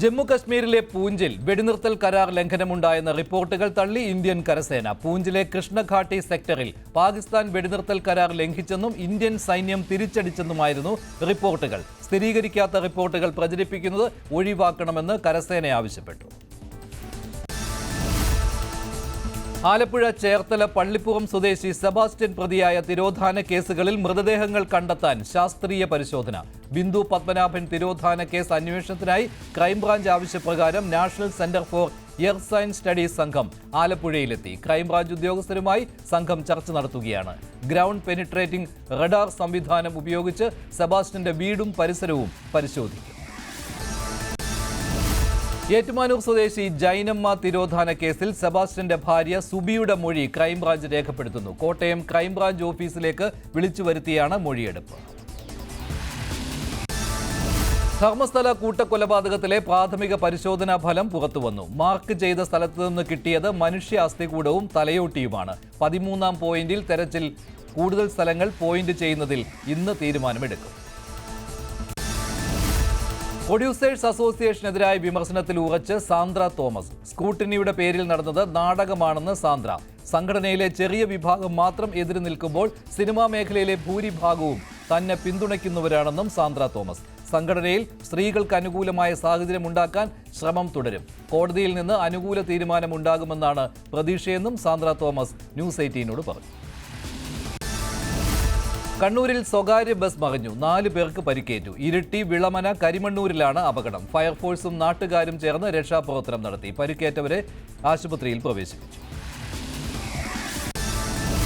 ജമ്മു കശ്മീരിലെ പൂഞ്ചിൽ വെടിനിർത്തൽ കരാർ ലംഘനമുണ്ടായെന്ന റിപ്പോർട്ടുകൾ തള്ളി ഇന്ത്യൻ കരസേന. പൂഞ്ചിലെ കൃഷ്ണഘാട്ടി സെക്ടറിൽ പാകിസ്ഥാൻ വെടിനിർത്തൽ കരാർ ലംഘിച്ചെന്നും ഇന്ത്യൻ സൈന്യം തിരിച്ചടിച്ചെന്നുമായിരുന്നു റിപ്പോർട്ടുകൾ. സ്ഥിരീകരിക്കാത്ത റിപ്പോർട്ടുകൾ പ്രചരിപ്പിക്കുന്നത് ഒഴിവാക്കണമെന്ന് കരസേന ആവശ്യപ്പെട്ടു. ആലപ്പുഴ ചേർത്തല പള്ളിപ്പുറം സ്വദേശി സെബാസ്റ്റ്യൻ പ്രതിയായ തിരോധാന കേസുകളിൽ മൃതദേഹങ്ങൾ കണ്ടെത്താൻ ശാസ്ത്രീയ പരിശോധന. ബിന്ദു പത്മനാഭൻ തിരോധാന കേസ് അന്വേഷണത്തിനായി ക്രൈംബ്രാഞ്ച് ആവശ്യപ്രകാരം national centre for earth science studies സംഘം ആലപ്പുഴയിലെത്തി. ക്രൈംബ്രാഞ്ച് ഉദ്യോഗസ്ഥരുമായി സംഘം ചർച്ച നടത്തുകയാണ്. ഗ്രൗണ്ട് പെനിട്രേറ്റിംഗ് റഡാർ സംവിധാനം ഉപയോഗിച്ച് സെബാസ്റ്റ്യന്റെ വീടും പരിസരവും പരിശോധിക്കും. ഏറ്റുമാനൂർ സ്വദേശി ജൈനമ്മ തിരോധാന കേസിൽ സെബാസ്റ്റ്യന്റെ ഭാര്യ സുബിയുടെ മൊഴി ക്രൈംബ്രാഞ്ച് രേഖപ്പെടുത്തുന്നു. കോട്ടയം ക്രൈംബ്രാഞ്ച് ഓഫീസിലേക്ക് വിളിച്ചു വരുത്തിയാണ് മൊഴിയെടുപ്പ്. ധർമ്മസ്ഥല കൂട്ടക്കൊലപാതകത്തിലെ പ്രാഥമിക പരിശോധനാ ഫലം പുറത്തുവന്നു. മാർക്ക് ചെയ്ത സ്ഥലത്ത് നിന്ന് കിട്ടിയത് മനുഷ്യ അസ്ഥികൂടവും തലയോട്ടിയുമാണ്. 13ാം പോയിന്റിൽ തെരച്ചിൽ. കൂടുതൽ സ്ഥലങ്ങൾ പോയിന്റ് ചെയ്യുന്നതിൽ ഇന്ന് തീരുമാനമെടുക്കും. പ്രൊഡ്യൂസേഴ്സ് അസോസിയേഷനെതിരായ വിമർശനത്തിൽ ഉറച്ച് സാന്ദ്ര തോമസ്. സ്ക്രൂട്ടിനിയുടെ പേരിൽ നടന്നത് നാടകമാണെന്ന് സാന്ദ്ര. സംഘടനയിലെ ചെറിയ വിഭാഗം മാത്രം എതിര് നിൽക്കുമ്പോൾ സിനിമാ മേഖലയിലെ ഭൂരിഭാഗവും തന്നെ പിന്തുണയ്ക്കുന്നവരാണെന്നും സാന്ദ്ര തോമസ്. സംഘടനയിൽ സ്ത്രീകൾക്ക് അനുകൂലമായ സാഹചര്യം ഉണ്ടാക്കാൻ ശ്രമം തുടരും. കോടതിയിൽ നിന്ന് അനുകൂല തീരുമാനമുണ്ടാകുമെന്നാണ് പ്രതീക്ഷയെന്നും സാന്ദ്ര തോമസ് ന്യൂസ് 18നോട് പറഞ്ഞു. കണ്ണൂരിൽ സ്വകാര്യ ബസ് മറിഞ്ഞു. 4 പേർക്ക് പരിക്കേറ്റു. ഇരിട്ടി, വിളമന, കരിമണ്ണൂരിലാണ് അപകടം. ഫയർഫോഴ്സും നാട്ടുകാരും ചേർന്ന് രക്ഷാപ്രവർത്തനം നടത്തി. പരിക്കേറ്റവരെ ആശുപത്രിയിൽ പ്രവേശിപ്പിച്ചു.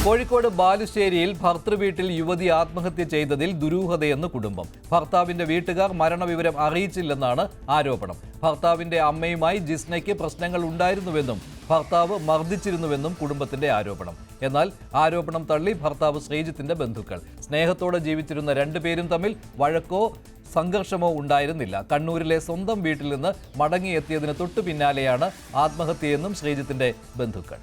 കോഴിക്കോട് ബാലുശ്ശേരിയിൽ ഭർത്തൃവീട്ടിൽ യുവതി ആത്മഹത്യ ചെയ്തതിൽ ദുരൂഹതയെന്ന് കുടുംബം. ഭർത്താവിന്റെ വീട്ടുകാർ മരണവിവരം അറിയിച്ചില്ലെന്നാണ് ആരോപണം. ഭർത്താവിന്റെ അമ്മയുമായി ജിസ്നയ്ക്ക് പ്രശ്നങ്ങൾ ഉണ്ടായിരുന്നുവെന്നും ഭർത്താവ് മർദ്ദിച്ചിരുന്നുവെന്നും കുടുംബത്തിന്റെ ആരോപണം. എന്നാൽ ആരോപണം തള്ളി ഭർത്താവ് ശ്രീജിത്തിന്റെ ബന്ധുക്കൾ. സ്നേഹത്തോടെ ജീവിച്ചിരുന്ന 2 പേരും തമ്മിൽ വഴക്കോ സംഘർഷമോ ഉണ്ടായിരുന്നില്ല. കണ്ണൂരിലെ സ്വന്തം വീട്ടിൽ നിന്ന് മടങ്ങിയെത്തിയതിന് തൊട്ടു പിന്നാലെയാണ് ആത്മഹത്യയെന്നും ശ്രീജിത്തിന്റെ ബന്ധുക്കൾ.